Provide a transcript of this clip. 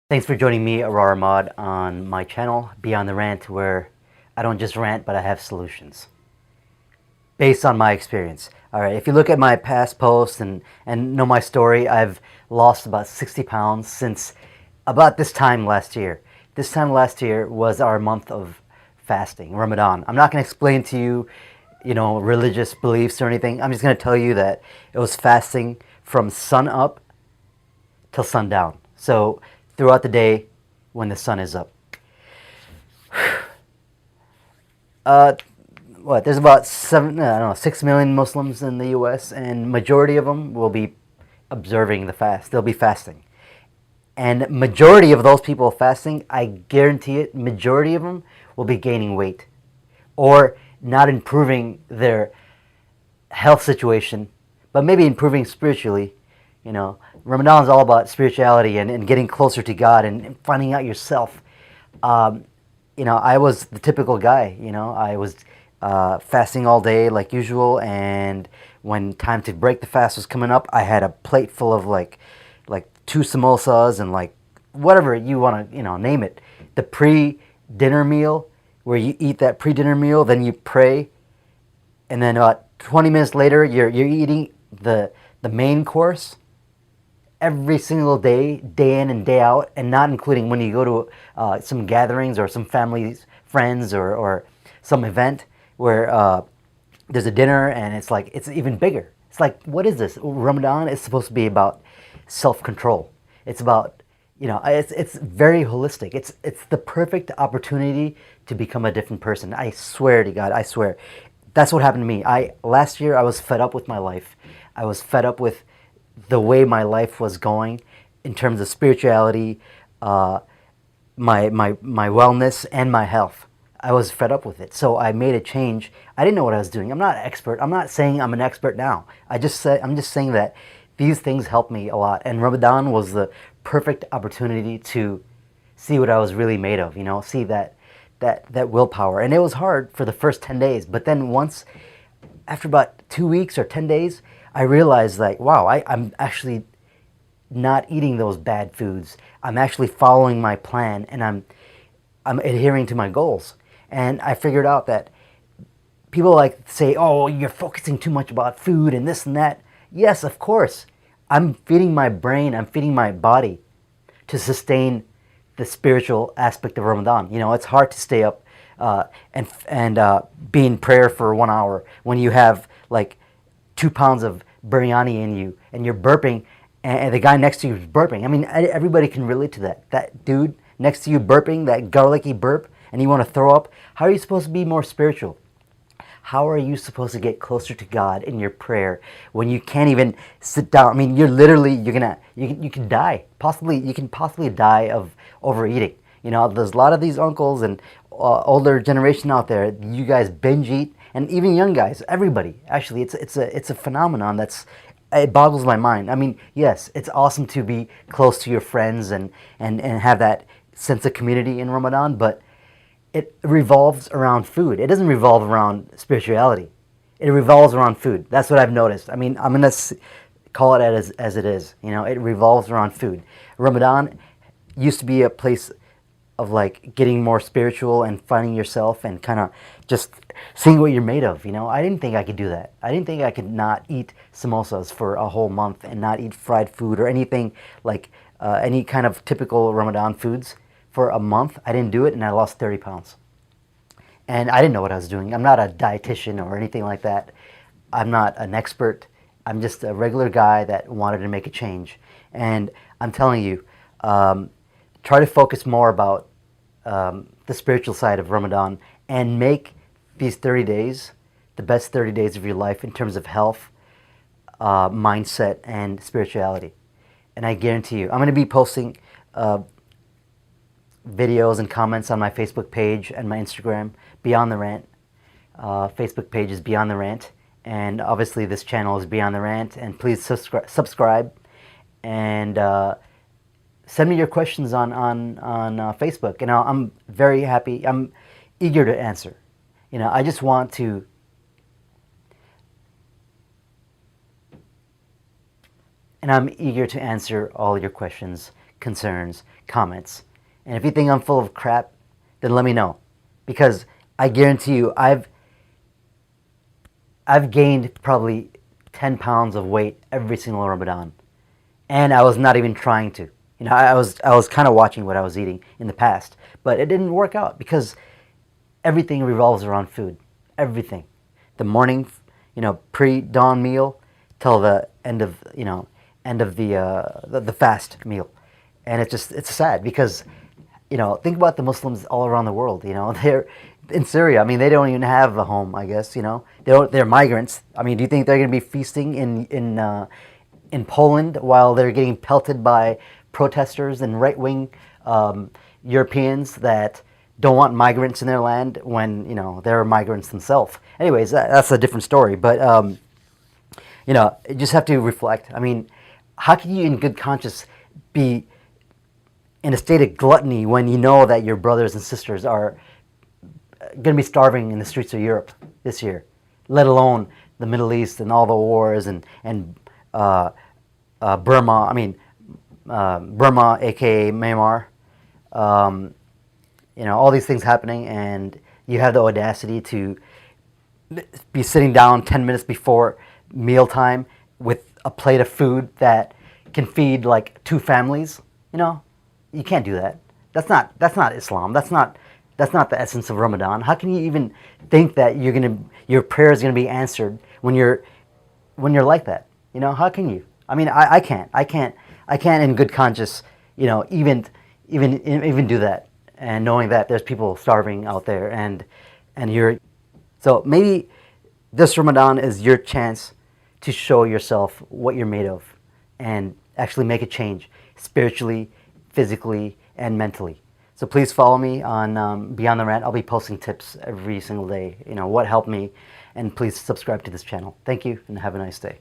Thanks for joining me, Aurora Mod, on my channel, Beyond the Rant, where I don't just rant, but I have solutions based on my experience. All right, if you look at my past posts and know my story, I've lost about 60 pounds since about this time last year. This time last year was our month of fasting, Ramadan. I'm not going to explain to you, religious beliefs or anything. I'm just going to tell you that it was fasting from sun up till sundown. So throughout the day when the sun is up. Uh, there's about 6 million Muslims in the U.S. and majority of them will be observing the fast. They'll be fasting. And majority of those people fasting, I guarantee it, majority of them will be gaining weight or not improving their health situation, but maybe improving spiritually. Ramadan is all about spirituality and getting closer to God and finding out yourself. I was the typical guy. I was fasting all day like usual, and when time to break the fast was coming up, I had a plate full of like two samosas and like whatever you want to name it. The pre-dinner meal where you eat that pre-dinner meal, then you pray, and then about 20 minutes later you're eating the main course every single day, day in and day out, and not including when you go to some gatherings or some families, friends, or some event where there's a dinner and it's even bigger. It's like, what is this? Ramadan is supposed to be about self-control. It's about, it's very holistic. It's the perfect opportunity to become a different person. I swear to God, I swear. That's what happened to me. Last year I was fed up with my life. I was fed up with the way my life was going in terms of spirituality, my wellness, and my health. I was fed up with it, so I made a change. I didn't know what I was doing. I'm not an expert. I'm not saying I'm an expert now. I'm just saying that these things helped me a lot, and Ramadan was the perfect opportunity to see what I was really made of. See that willpower. And it was hard for the first 10 days, but then once, after about 2 weeks or 10 days, I realized like, wow, I'm actually not eating those bad foods. I'm actually following my plan, and I'm adhering to my goals. And I figured out that people like say, oh, you're focusing too much about food and this and that. Yes, of course. I'm feeding my brain, I'm feeding my body to sustain the spiritual aspect of Ramadan. It's hard to stay up and be in prayer for 1 hour when you have like 2 pounds of biryani in you and you're burping, and the guy next to you is burping. I mean, everybody can relate to that. That dude next to you burping, that garlicky burp, and you want to throw up. How are you supposed to be more spiritual? How are you supposed to get closer to God in your prayer when you can't even sit down? I mean, you can die. You can possibly die of overeating. There's a lot of these uncles and older generation out there. You guys binge eat, and even young guys. Everybody, actually, it's a phenomenon it boggles my mind. I mean, yes, it's awesome to be close to your friends and have that sense of community in Ramadan, but it revolves around food. It doesn't revolve around spirituality. It revolves around food. That's what I've noticed. I mean, I'm going to call it as it is. It revolves around food. Ramadan used to be a place of like getting more spiritual and finding yourself and kind of just seeing what you're made of. I didn't think I could do that. I didn't think I could not eat samosas for a whole month and not eat fried food or anything like any kind of typical Ramadan foods for a month. I didn't do it, and I lost 30 pounds. And I didn't know what I was doing. I'm not a dietitian or anything like that. I'm not an expert. I'm just a regular guy that wanted to make a change. And I'm telling you, try to focus more about the spiritual side of Ramadan and make these 30 days the best 30 days of your life in terms of health, mindset, and spirituality. And I guarantee you, I'm going to be posting videos and comments on my Facebook page and my Instagram, Beyond the Rant. Facebook page is Beyond the Rant, and obviously this channel is Beyond the Rant. And please subscribe and send me your questions on Facebook, and I'm very happy. I'm eager to answer. I just want to and I'm eager to answer all your questions concerns, comments. And if you think I'm full of crap, then let me know, because I guarantee you, I've gained probably 10 pounds of weight every single Ramadan, and I was not even trying to. You know, I was kind of watching what I was eating in the past, but it didn't work out because everything revolves around food. Everything, the morning, pre-dawn meal, till the end of the fast meal, and it's sad because think about the Muslims all around the world. They're in Syria. I mean, they don't even have a home. I guess they're migrants. I mean, do you think they're going to be feasting in Poland while they're getting pelted by protesters and right-wing Europeans that don't want migrants in their land when they're migrants themselves? Anyways, that's a different story. But you just have to reflect. I mean, how can you, in good conscience, be in a state of gluttony when you know that your brothers and sisters are going to be starving in the streets of Europe this year, let alone the Middle East and all the wars and Burma. I mean, Burma, aka Myanmar. All these things happening, and you have the audacity to be sitting down 10 minutes before mealtime with a plate of food that can feed like 2 families. You can't do that. That's not Islam. That's not the essence of Ramadan. How can you even think that your prayer is gonna be answered when you're like that? How can you? I mean, I can't in good conscience, even do that, and knowing that there's people starving out there, and so maybe this Ramadan is your chance to show yourself what you're made of, and actually make a change spiritually, physically, and mentally. So please follow me on Beyond the Rant. I'll be posting tips every single day, what helped me, and please subscribe to this channel. Thank you, and have a nice day.